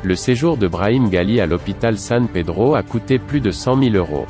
Le séjour de Brahim Ghali à l'hôpital San Pedro a coûté plus de 100 000 €.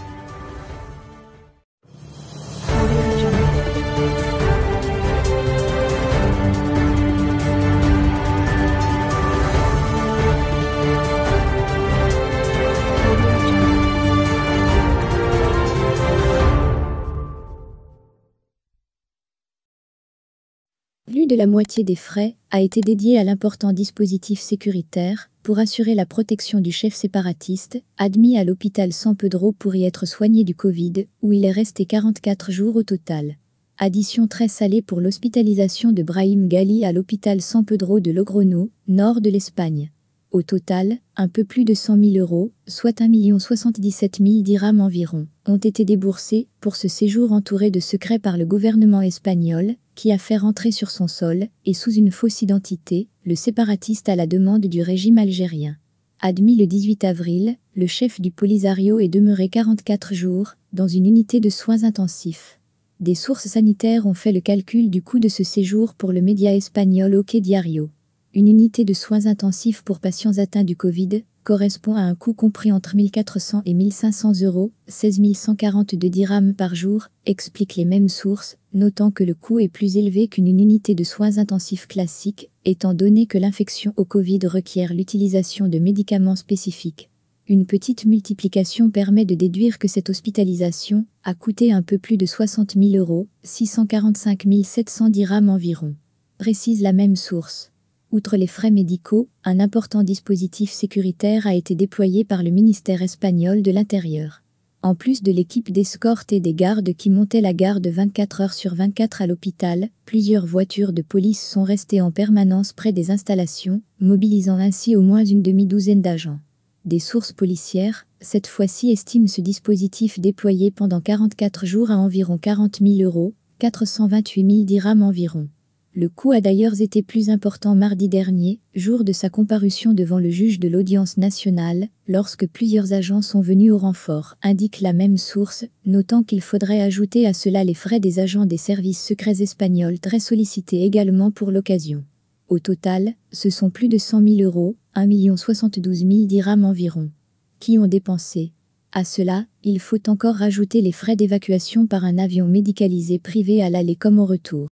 Plus de la moitié des frais a été dédiée à l'important dispositif sécuritaire pour assurer la protection du chef séparatiste, admis à l'hôpital San Pedro pour y être soigné du Covid, où il est resté 44 jours au total. Addition très salée pour l'hospitalisation de Brahim Ghali à l'hôpital San Pedro de Logroño, nord de l'Espagne. Au total, un peu plus de 100 000 €, soit 1 077 000 dirhams environ, ont été déboursés pour ce séjour entouré de secrets par le gouvernement espagnol, qui a fait rentrer sur son sol, et sous une fausse identité, le séparatiste à la demande du régime algérien. Admis le 18 avril, le chef du Polisario est demeuré 44 jours, dans une unité de soins intensifs. Des sources sanitaires ont fait le calcul du coût de ce séjour pour le média espagnol OK Diario. Une unité de soins intensifs pour patients atteints du Covid correspond à un coût compris entre 1 400 et 1 500 €, 16 142 dirhams par jour, expliquent les mêmes sources, notant que le coût est plus élevé qu'une unité de soins intensifs classique, étant donné que l'infection au Covid requiert l'utilisation de médicaments spécifiques. Une petite multiplication permet de déduire que cette hospitalisation a coûté un peu plus de 60 000 €, 645 700 dirhams environ. Précise la même source. Outre les frais médicaux, un important dispositif sécuritaire a été déployé par le ministère espagnol de l'Intérieur. En plus de l'équipe d'escorte et des gardes qui montaient la garde 24 heures sur 24 à l'hôpital, plusieurs voitures de police sont restées en permanence près des installations, mobilisant ainsi au moins une demi-douzaine d'agents. Des sources policières, cette fois-ci, estiment ce dispositif déployé pendant 44 jours à environ 40 000 €, 428 000 dirhams environ. Le coût a d'ailleurs été plus important mardi dernier, jour de sa comparution devant le juge de l'audience nationale, lorsque plusieurs agents sont venus au renfort, indique la même source, notant qu'il faudrait ajouter à cela les frais des agents des services secrets espagnols très sollicités également pour l'occasion. Au total, ce sont plus de 100 000 €, 1 072 000 dirhams environ, qui ont dépensé. À cela, il faut encore rajouter les frais d'évacuation par un avion médicalisé privé à l'aller comme au retour.